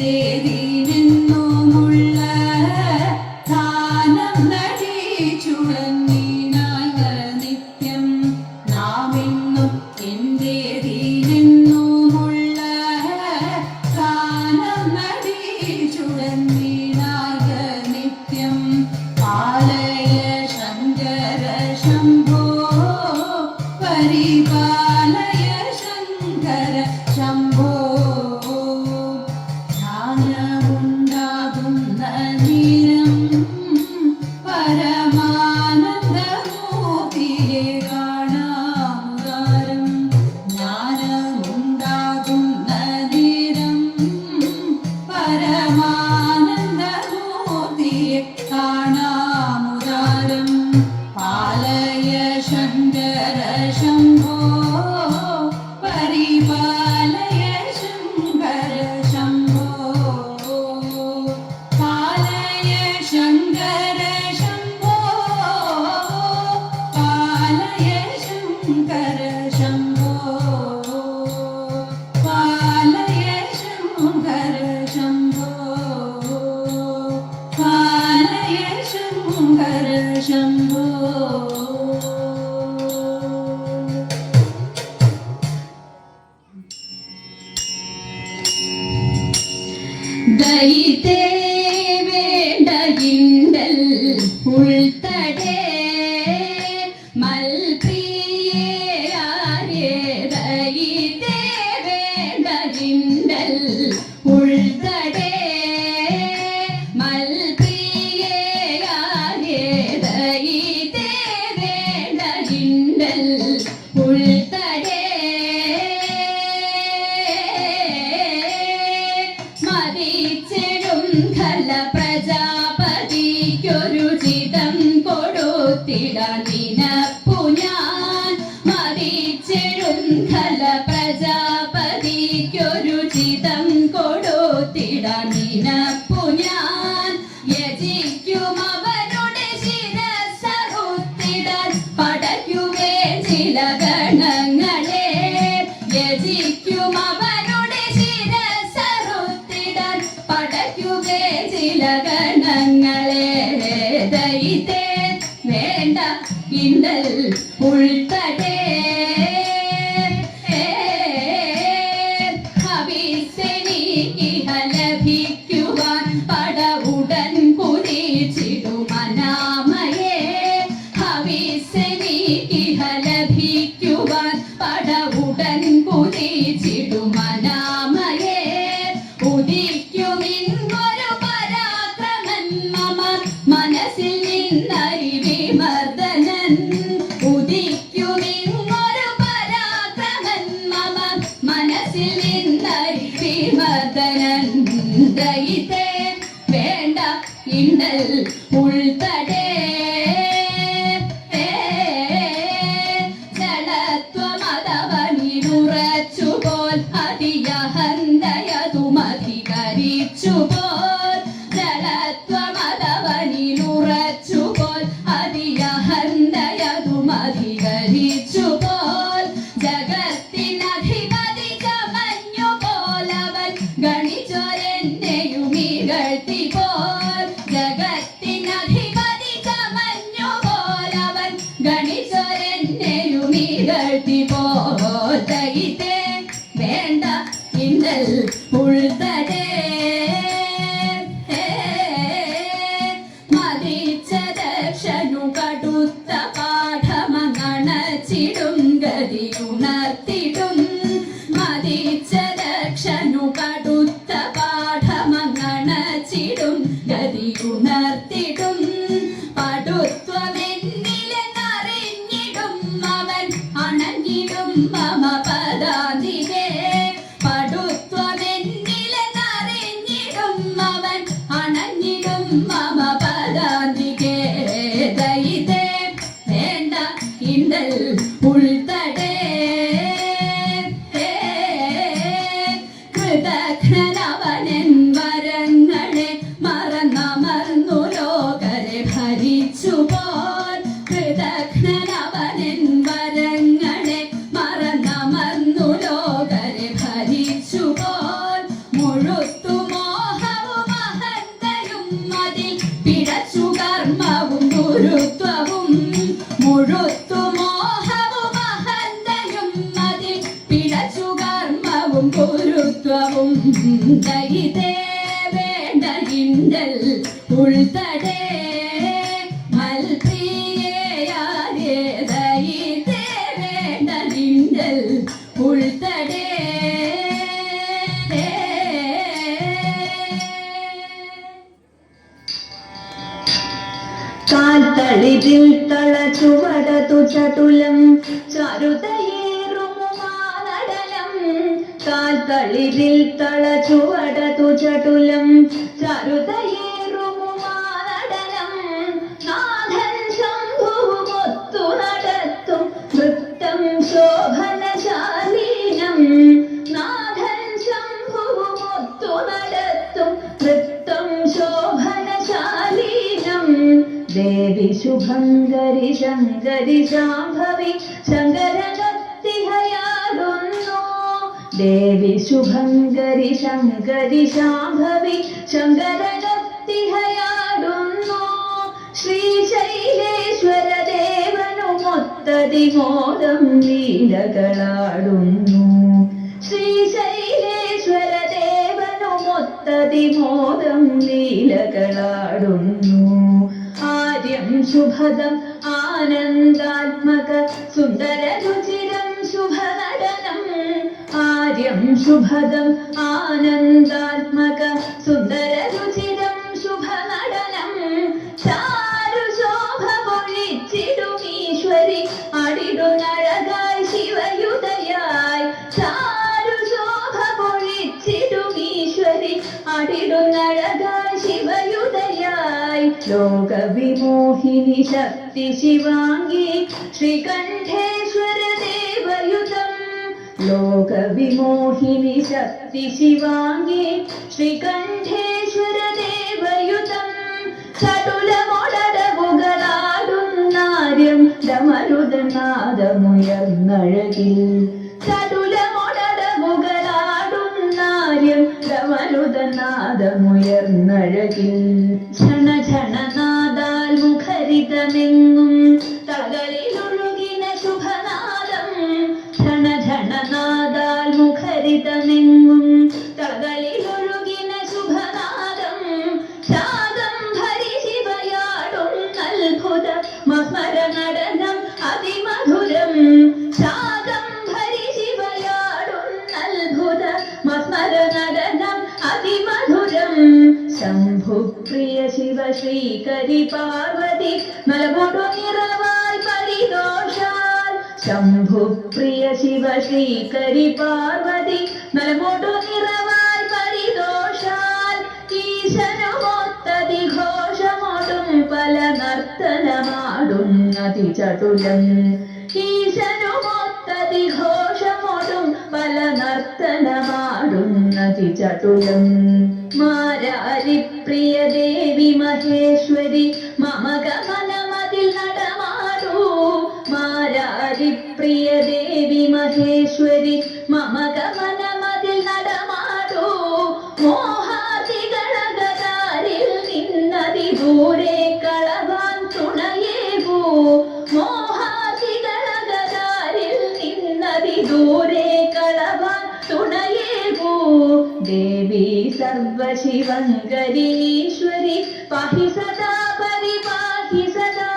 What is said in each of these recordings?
Devi ദയിതേ വേണ്ട ഇണ്ടൽ ഉൾത്തടേ മൽപ്രിയേ ആരേ ദയിതേ വേണ്ട ഇണ്ടൽ ഉൾത്തടേ മൽപ്രിയേ ആരേ ദയിതേ വേണ്ട ഇണ്ടൽ ഉൾത്തടേ പ്രജാപതിക്കൊരു ചിതം കൊടുത്തിടാൻ നിനപ്പു ഞാൻ മരിച്ചിടും ഖല പ്രജാപതിക്കൊരു ചിതം കൊടുത്തിടാൻ നിനപ്പു ഞാൻ യജിക്കും അവരുടെ ശിരസ്സറുത്തിടാൻ പടയ്ക്കുവേ ചില ഗണങ്ങളെ യജിക്കും അവരുടെ ശിരസ്സറുത്തിടാൻ പടയ്ക്കുവേ ചില ഗണങ്ങളെ ദയിതേ വേണ്ട ഇണ്ടൽ ഉൾത്തടേ ലഭിക്കുവാൻ പടവുടൻ കുതിച്ചിടുമനാമയേ ഹവിസെനിക്കിഹ ലഭിക്കുവാൻ പടവുടൻ കുതിച്ചിടുമനാമയേ ഉദിക്കുമിന്നൊരു പരാക്രമൻ മമ മനസ്സിൽ നിന്നരിവിമർദ്ദനൻ ഉദിക്കുമിന്നൊരു പരാക്രമൻ മമ മനസ്സിൽ നിന്നരിവിമർദ്ദനൻ ദയിതേ വേണ്ട ഇണ്ടൽ ഉൾത്തടേ ജലത്വമതവനിലുറച്ചുപോൽ അതിയഹന്തയതുമധികരിച്ചുപോൽ ജലത്വമതവനിലുറച്ചുപോൽ അതിയഹന്തയതുമധികരിച്ചുപോൽ ജഗത്തിനധിപതി ചമഞ്ഞുപോലവൻ ഗണിച്ചൊരെന്നെയും ഇകഴ്ത്തിപ്പോൽ ജഗത്തിനധിപതി ചമഞ്ഞുപോലവൻ ഗണിച്ചൊരെന്നെയും ഇകഴ്ത്തിപ്പോൽ ദയിതേ വേണ്ട ഇണ്ടൽ ഉൾത്തടേ മതിച്ച ദക്ഷനു കടുത്ത പാഠമണച്ചിടും ഗതി ഉണർത്തിടും മതിച്ച ദക്ഷനു കടുത്ത പാഠമണച്ചിടും ഗതി ഉണർത്തിടും പടുത്വമെന്നിലെന്നറിഞ്ഞിടും അവൻ അണഞ്ഞിടും മമ പദാന്തികേ പടുത്വമെന്നിലെന്നറിഞ്ഞിടും അവൻ അണഞ്ഞിടും മമ പദാന്തികേ ദയിതേ വേണ്ട ഇണ്ടൽ ഉൾത്തടേ കൃതഘ്നനവനൻ വരങ്ങളെ മറന്നമർന്നു ലോകരെ ഭരിച്ചുപോൽ കൃതഘ്നനവനൻ വരങ്ങളെ മറന്നമർന്നു ലോകരെ ഭരിച്ചുപോൽ മുഴുത്തു മോഹവും അഹന്തയും അതിൽ പിഴച്ചു കർമ്മവും ഗുരുത്വവും മുഴുത്തു മോഹവും അഹന്തയും അതിൽ പിഴച്ചു കർമ്മവും ഗുരുത്വവും ദയിതേ വേണ്ട ഇണ്ടൽ ഉൾത്തടേ മൽപ്രിയേ ആരേ ദയിതേ വേണ്ട ഇണ്ടൽ ഉൾത്തടേ കാൽത്തളിരിൽ തളച്ചുവടതു ചടുലം ചാരുതയേറുമാനടലം കാൽത്തളിരിൽ തളച്ചുവടതു ചടുലം ചാരുതയേറുമാനടലം നാഥൻ ശംഭുവുമൊത്തു നടത്തും നൃത്തം ശോഭനശാലീനം നാഥൻ ശംഭുവുമൊത്തു നടത്തും നൃത്തം ശോഭനശാലീനം ദേവി ശുഭങ്കരി ശങ്കരി ശാംഭവി ശങ്കരനത്തിഹയാടുന്നു ദേവി ശുഭങ്കരി ശങ്കരി ശാംഭവി ശങ്കരനത്തിഹയാടുന്നു ശ്രീശൈലേശ്വര ദേവനുമൊത്തതിമോദം ലീലകളാടുന്നു ശ്രീശൈലേശ്വര ദേവനുമൊത്തതി അതിമോദം ലീലകളാടുന്നു. ആര്യം ശുഭദം ആനന്ദാത്മക സുന്ദരരുചിരം ശുഭനടനം. ആര്യം ശുഭദം ആനന്ദാത്മക സുന്ദരരുചിരം ശുഭനടനം. ചാരുശോഭ പൊഴിച്ചിടുമീശ്വരി അടിടുന്നഴകായി ശിവയുതയായി. ചാരുശോഭ പൊഴിച്ചിടുമീശ്വരി അടിടുന്നഴകായി ശിവയുതയായി. ലോകവിമോഹിനി ശക്തി ശിവാംഗി ശ്രീകണ്ഠേശ്വര ദേവയുതം. ലോകവിമോഹിനി ശക്തി ശിവാംഗി ശ്രീകണ്ഠേശ്വര ദേവയുതം. ചടുലമൊടടവുകളാടുന്നാര്യം ഡമരുദനാദമുയർന്നഴകിൽ. ചടുലമൊടടവുകളാടുന്നാര്യം ഡമരുദനാദമുയർന്നഴകിൽ. ക്ഷണക്ഷണനാദാൽ മുഖരിതമെങ്ങും തകളിലൊഴുകിന ശുഭനാദം. ക്ഷണക്ഷണനാദാൽ മുഖരിതമെങ്ങും തകളിലൊഴുകിന ശുഭനാദം. ശാകംഭരി ശിവയാടുന്നത്ഭുത മസ്മര നടനം അതിമധുരം. ശാകംഭരി ശിവയാടുന്നത്ഭുത മസ്മര നടനം അതിമധുരം. ശംഭുപ്രിയ ശിവ ശ്രീകരി പാർവതി മലമൊടു നിറവായി പരിദോഷാൽ. ശംഭുപ്രിയ ശിവ ശ്രീകരി പാർവതി മലമൊടു നിറവായി പരിദോഷാൽ. ഈശനുമൊത്തതി ഘോഷമൊടും പല നർത്തനമാടുന്നതി ചടുലം. ഈശനുമൊത്തതി ഘോഷമൊടും പല നർത്തനമാടുന്നതി ചടുലം. മാരാരി പ്രിയ ദേവി മഹേശ്വരി മമ ഗമനമതിൽ നടമാടൂ. മാരാരി പ്രിയ ദേവി മഹേശ്വരി മമ ഗമനമതിൽ നടമാടൂ. മോഹാതികളകതാരിൽ നിന്നതി ദൂരെ കളവാൻ തുണയേകൂ. മോഹാതികളകതാരിൽ നിന്നതി ദൂരെ കളവാൻ തുണയേകൂ. ദേവി സർവശിവങ്കരീശ്വരി പാഹി സദാ പരിപാഹി സദാ.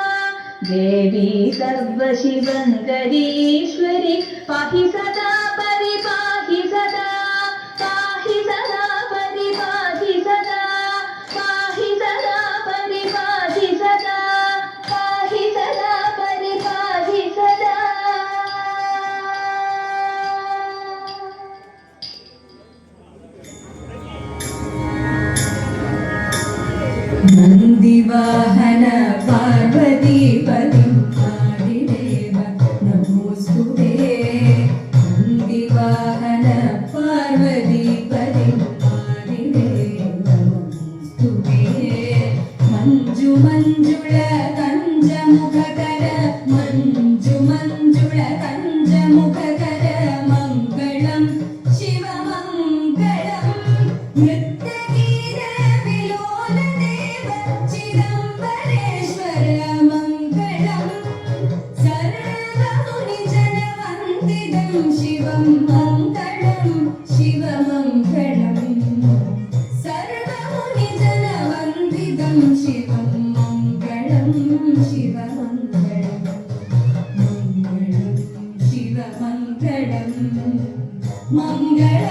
ദേവി സർവശിവങ്കരീശ്വരി പാഹി സദാ പരിപാഹി സദാ. പാഹി സദാ പരിപാഹി സദാ. പാഹി സദാ പരിപാഹി സദാ. പാഹി സദാ പരിപാഹി സദാ. നന്ദിവാഹന പാർവതീപതി ആദിദേവ നമോസ്തുതേ. നന്ദിവാഹന പാർവതീപതി ആദിദേവ നമോസ്തുതേ. മഞ്ജു മഞ്ജുള കഞ്ചമുഖകര മഞ്ജു മഞ്ജുള കഞ്ചമുഖകര മംഗളം ശിവമംഗളം. നൃത്തഗീത വിലോല ദേവ ചിദംബരേശ്വര മംഗളം. സർവമുനിജനവന്ദിതം ശിവം മംഗളം ശിവമംഗളം. സർവമുനിജനവന്ദിതം ശിവം മംഗളം ശിവമംഗളം. മംഗളം ശിവമംഗളം. മംഗളം